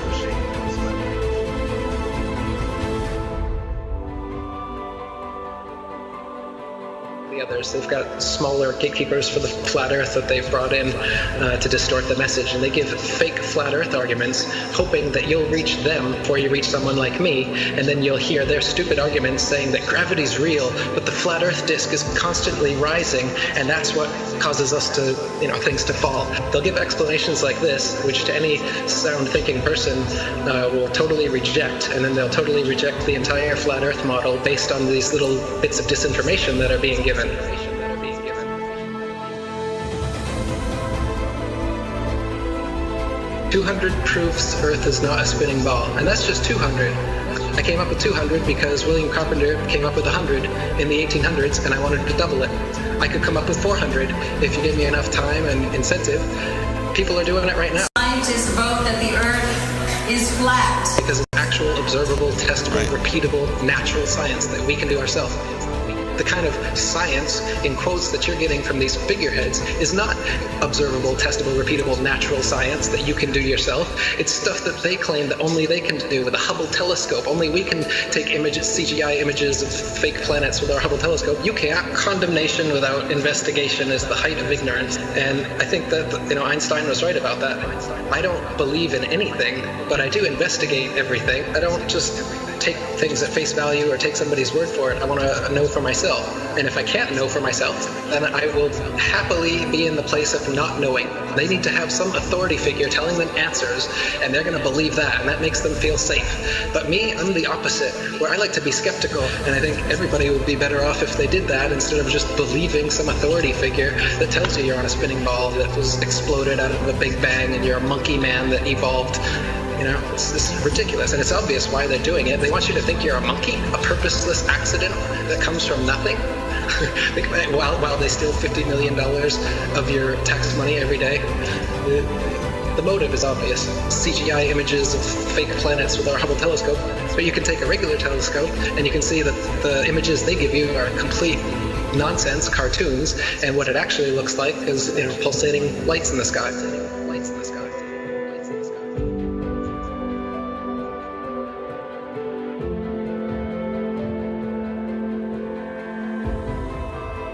They've got smaller gatekeepers for the flat earth that they've brought in to distort the message, and they give fake flat earth arguments hoping that you'll reach them before you reach someone like me, and then you'll hear their stupid arguments saying that gravity's real, but the flat earth disk is constantly rising, and that's what causes us to, things to fall. They'll give explanations like this, which to any sound thinking person will totally reject, and then they'll totally reject the entire flat earth model based on these little bits of disinformation that are being given. 200 proofs Earth is not a spinning ball, and that's just 200. I came up with 200 because William Carpenter came up with 100 in the 1800s, and I wanted to double it. I could come up with 400 if you give me enough time and incentive. People are doing it right now. Scientists vote that the Earth is flat. Because it's actual, observable, testable, repeatable, natural science that we can do ourselves. The kind of science, in quotes, that you're getting from these figureheads is not observable, testable, repeatable, natural science that you can do yourself. It's stuff that they claim that only they can do with a Hubble telescope. Only we can take images, CGI images of fake planets with our Hubble telescope. You can't. Condemnation without investigation is the height of ignorance. And I think that, Einstein was right about that. I don't believe in anything, but I do investigate everything. I don't just take things at face value or take somebody's word for it. I want to know for myself. And if I can't know for myself, then I will happily be in the place of not knowing. They need to have some authority figure telling them answers, and they're going to believe that, and that makes them feel safe. But me, I'm the opposite, where I like to be skeptical, and I think everybody would be better off if they did that instead of just believing some authority figure that tells you you're on a spinning ball that was exploded out of a big bang and you're a monkey man that evolved. It's ridiculous, and it's obvious why they're doing it. They want you to think you're a monkey, a purposeless accident that comes from nothing. Think about it, while they steal $50 million of your tax money every day. The motive is obvious. CGI images of fake planets with our Hubble telescope. But you can take a regular telescope and you can see that the images they give you are complete nonsense, cartoons, and what it actually looks like is pulsating lights in the sky.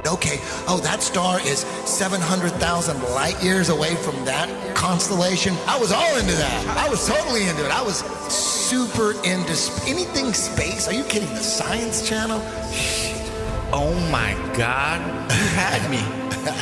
Okay, that star is 700,000 light years away from that constellation. I was all into that. I was totally into it. I was super into anything space. Are you kidding? The Science Channel? Oh my God, you had me.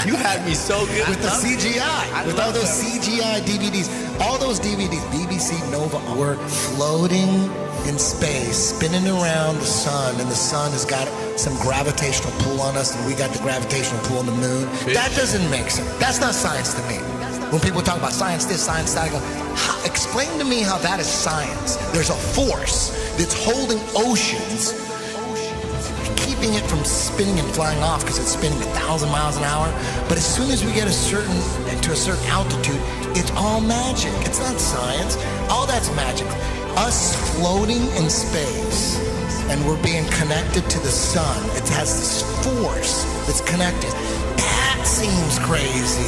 You had me so good. With the CGI, with all those CGI DVDs. All those DVDs, BBC Nova, were floating in space, spinning around the sun, and the sun has got some gravitational pull on us, and we got the gravitational pull on the moon. That doesn't make sense. That's not science to me. When people talk about science this, science that, I go, explain to me how that is science. There's a force that's holding oceans, keeping it from spinning and flying off because it's spinning 1,000 miles an hour. But as soon as we get to a certain altitude, it's all magic. It's not science. All that's magic. Us floating in space, and we're being connected to the sun. It has this force that's connected. That seems crazy.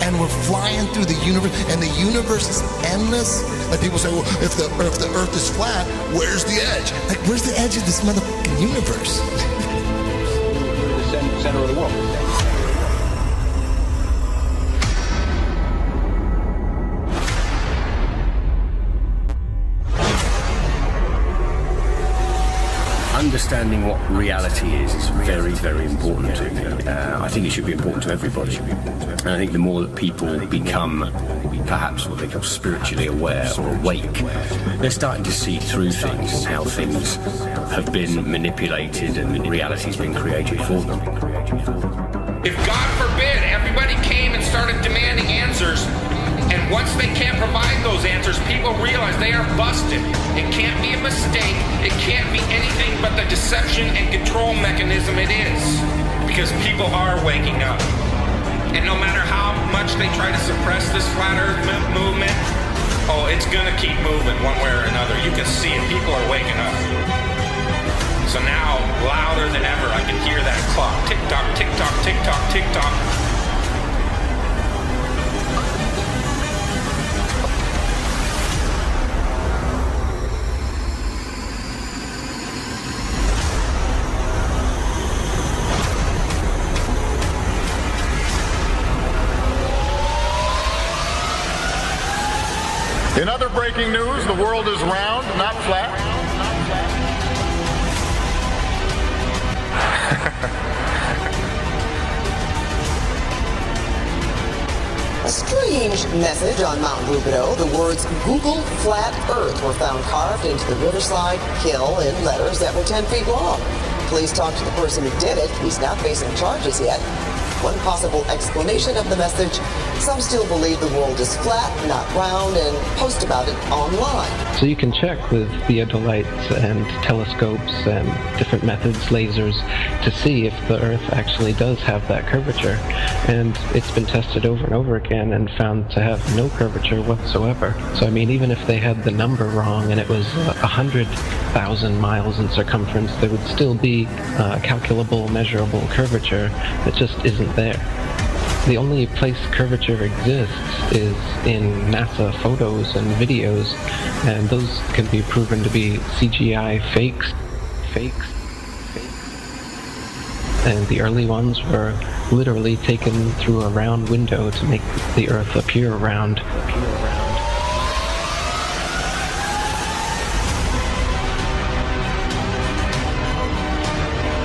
And we're flying through the universe, and the universe is endless. Like people say, well, if the Earth is flat, where's the edge? Like, where's the edge of this motherfucking universe? The center of the world. Understanding what reality is very, very important to me. I think it should be important to everybody. And I think the more that people become, perhaps what they call spiritually aware or awake, they're starting to see through things and how things have been manipulated and reality's been created for them. If, God forbid, everybody came and started demanding answers, and once they can't provide those answers, people realize they are busted. It can't be a mistake. It can't be anything but the deception and control mechanism it is. Because people are waking up. And no matter how much they try to suppress this flat earth movement, it's gonna keep moving one way or another. You can see it. People are waking up. So now, louder than ever, I can hear that clock. Tick-tock, tick-tock, tick-tock, tick-tock. In other breaking news, the world is round, not flat. A strange message on Mount Rubidoux. The words Google Flat Earth were found carved into the Riverside Hill in letters that were 10 feet long. Police talked to the person who did it. He's not facing charges yet. One possible explanation of the message: some still believe the world is flat, not round, and post about it online. So you can check with theodolites and telescopes and different methods, lasers, to see if the Earth actually does have that curvature. And it's been tested over and over again and found to have no curvature whatsoever. So I mean, even if they had the number wrong and it was 100,000 miles in circumference, there would still be a calculable, measurable curvature that just isn't there. The only place curvature exists is in NASA photos and videos, and those can be proven to be CGI fakes. And the early ones were literally taken through a round window to make the Earth appear round.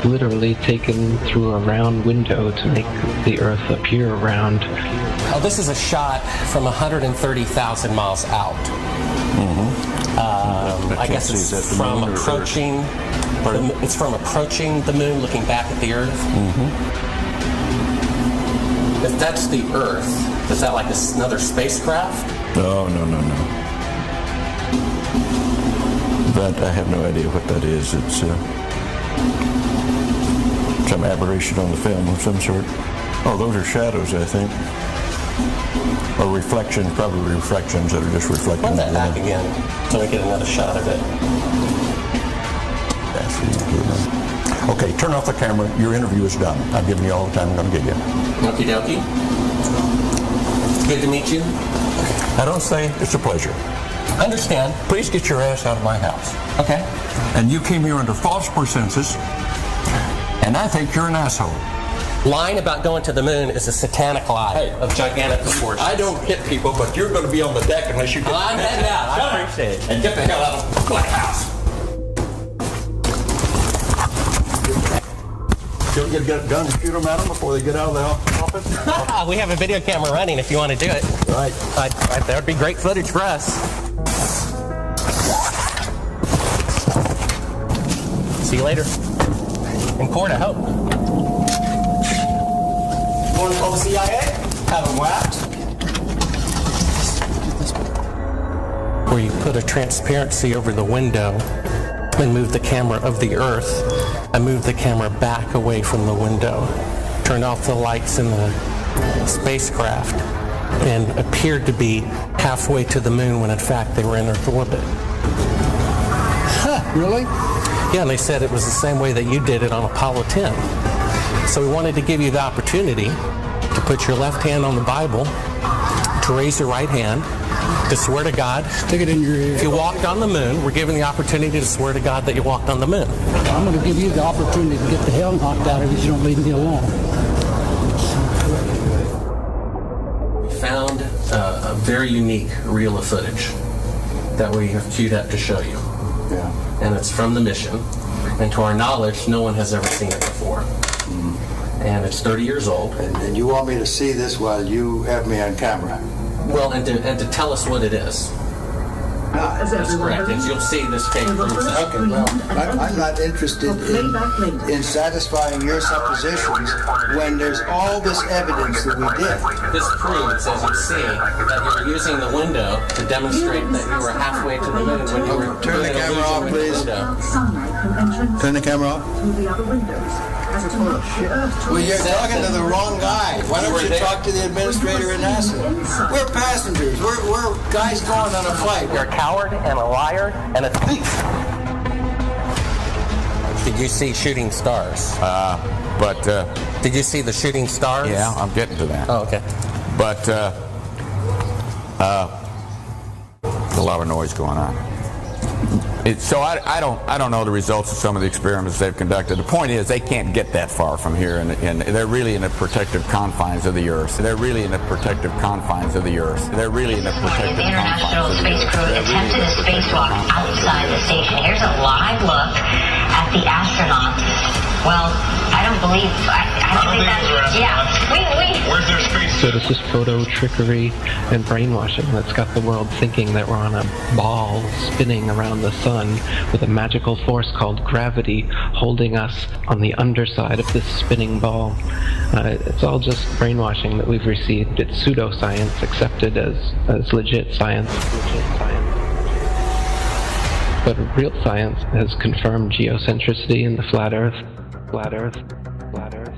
Literally taken through a round window to make the Earth appear round. Oh, this is a shot from 130,000 miles out. I guess it's from approaching. It's from approaching the moon, looking back at the Earth. If that's the Earth, is that like another spacecraft? No. But I have no idea what that is. It's some aberration on the film of some sort. Oh, those are shadows, I think. Or reflections, probably reflections that are just reflecting. Run that back again so we get another shot of it. That's the improvement. Okay, turn off the camera. Your interview is done. I've given you all the time I'm going to give you. Okie dokie. Good to meet you. I don't say it's a pleasure. Understand. Please get your ass out of my house. Okay. And you came here under false pretenses, and I think you're an asshole. Lying about going to the moon is a satanic lie of gigantic proportions. I don't hit people, but you're going to be on the deck unless you get... I'm heading out. I appreciate it. And get the hell out of my house. You'll get a gun and shoot them at them before they get out of the office? We have a video camera running if you want to do it. Right. That would be great footage for us. See you later. In court, I hope. Want to call the CIA? Have them whacked? Where you put a transparency over the window and move the camera of the Earth. I moved the camera back away from the window, turned off the lights in the spacecraft, and appeared to be halfway to the moon when in fact they were in Earth orbit. Huh, really? Yeah, and they said it was the same way that you did it on Apollo 10. So we wanted to give you the opportunity to put your left hand on the Bible, to raise your right hand, to swear to God. Stick it in your ear. If you walked on the moon, we're given the opportunity to swear to God that you walked on the moon. I'm going to give you the opportunity to get the hell knocked out of you if you don't leave me alone. We found a very unique reel of footage that we have queued up to show you. Yeah. And it's from the mission. And to our knowledge, no one has ever seen it before. And it's 30 years old. And you want me to see this while you have me on camera? Well, and to tell us what it is. That's correct. And you'll see this tape proves that. Okay, well, I'm not interested in satisfying your suppositions when there's all this evidence that we did. This proves, as you see, that you were using the window to demonstrate that you were halfway to the moon when you were... Turn the camera off, please. Turn the camera off. Well, you're talking to the wrong guy. Why don't you talk to the administrator in NASA? We're passengers. We're guys going on a flight. You're a coward and a liar and a thief. Did you see shooting stars? Did you see the shooting stars? Yeah, I'm getting to that. Oh, okay. But a lot of noise going on. So I don't know the results of some of the experiments they've conducted. The point is they can't get that far from here, and they're really in the protective confines of the Earth. They're really in the protective confines of the Earth. They're really in the protective confines of the Earth. The International Space Crew attempted a spacewalk outside the station. Here's a live look at the astronauts. Well, I don't believe. I don't think that's. Yeah. Where's their space? So this is photo trickery and brainwashing that's got the world thinking that we're on a ball spinning around the sun with a magical force called gravity holding us on the underside of this spinning ball. It's all just brainwashing that we've received. It's pseudoscience accepted as legit science. But real science has confirmed geocentricity in the flat Earth. Flat Earth. Flat Earth.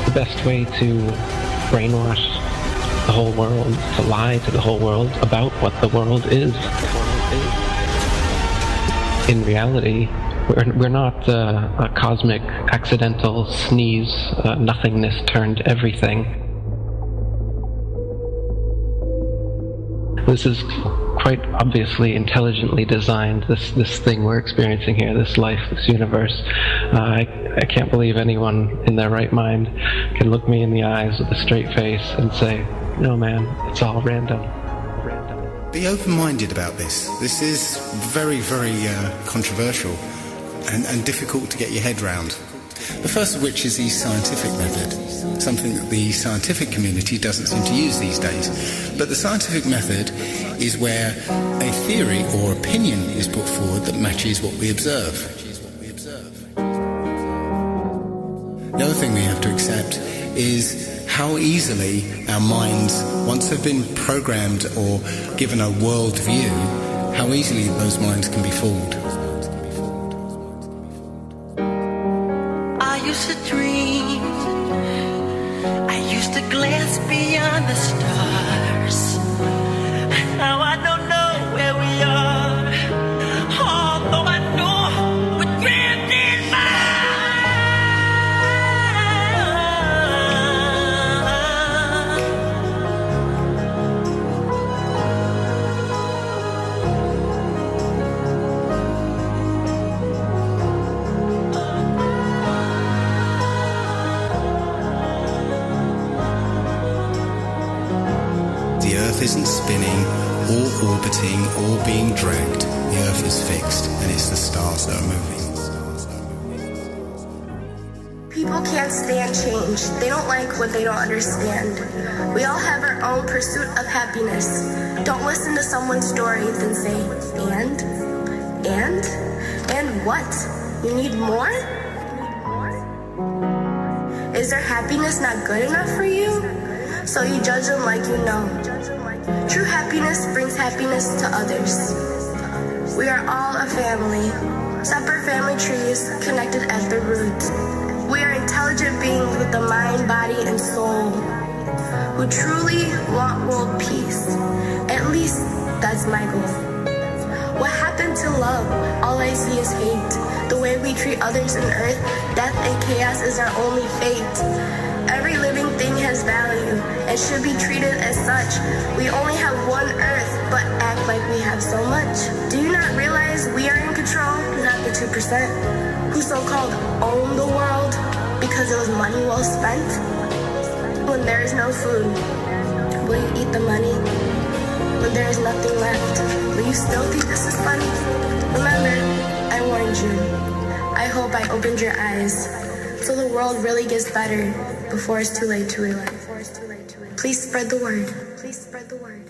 The best way to brainwash the whole world, to lie to the whole world about what the world is. In reality, we're not a cosmic accidental sneeze, nothingness turned everything. This is quite obviously intelligently designed, this thing we're experiencing here, this life, this universe. I can't believe anyone in their right mind can look me in the eyes with a straight face and say, no man, it's all random. Be open-minded about this. This is very, very controversial and difficult to get your head round. The first of which is the scientific method, something that the scientific community doesn't seem to use these days. But the scientific method is where a theory or opinion is put forward that matches what we observe. The other thing we have to accept is how easily our minds, once they've been programmed or given a world view, how easily those minds can be fooled. lucid dream. I used to glance beyond the stars. Now I don't know where we are, although I know we're drifting by. The Earth isn't spinning or orbiting or being dragged. The Earth is fixed, and it's the stars that are moving. People can't stand change. They don't like what they don't understand. We all have our own pursuit of happiness. Don't listen to someone's story, then say, and what? You need more? Is their happiness not good enough for you? So you judge them like you know. True happiness brings happiness to others. We are all a family, separate family trees connected at the roots. We are intelligent beings with a mind, body, and soul who truly want world peace. At least that's my goal. What happened to love? All I see is hate. The way we treat others on earth, death and chaos is our only fate. Every living thing has value and should be treated as such. We only have one earth, but act like we have so much. Do you not realize we are in control, not the 2%, who so-called own the world because it was money well spent? When there is no food, will you eat the money? When there is nothing left, will you still think this is funny? Remember, I warned you. I hope I opened your eyes so the world really gets better before it's too late to realize. Please spread the word. Please spread the word.